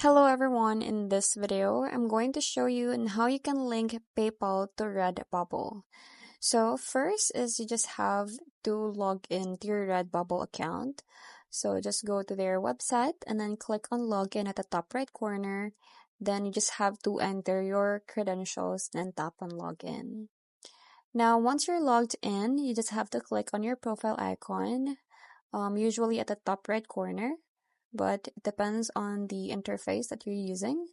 Hello everyone, in this video, I'm going to show you on how you can link PayPal to Redbubble. So first is you just have to log in to your Redbubble account. So just go to their website and then click on login at the top right corner. Then you just have to enter your credentials and tap on login. Now once you're logged in, you just have to click on your profile icon, usually at the top right corner, but it depends on the interface that you're using.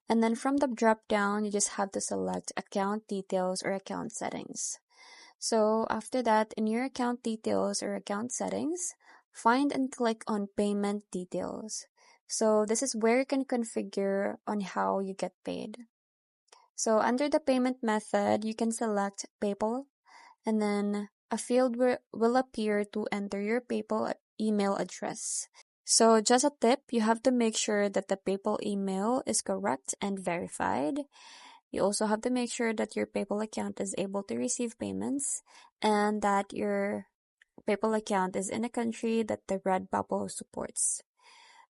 And then from the drop down, you just have to select account details or account settings. So after that, in your account details or account settings, find and click on payment details. So this is where you can configure on how you get paid. So under the payment method, you can select PayPal, and then a field will appear to enter your PayPal email address. So just a tip, you have to make sure that the PayPal email is correct and verified. You also have to make sure that your PayPal account is able to receive payments and that your PayPal account is in a country that the Redbubble supports.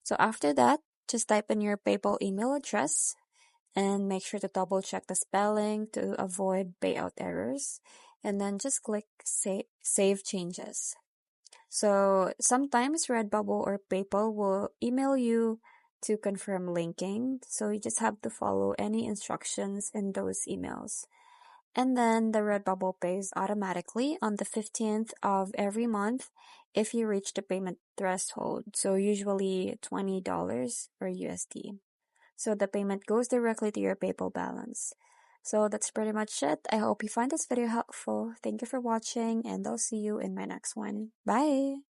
So after that, just type in your PayPal email address and make sure to double check the spelling to avoid payout errors. And then just click Save Changes. So sometimes Redbubble or PayPal will email you to confirm linking. So you just have to follow any instructions in those emails. And then the Redbubble pays automatically on the 15th of every month if you reach the payment threshold. So usually $20 or USD. So the payment goes directly to your PayPal balance. So that's pretty much it. I hope you find this video helpful. Thank you for watching, and I'll see you in my next one. Bye!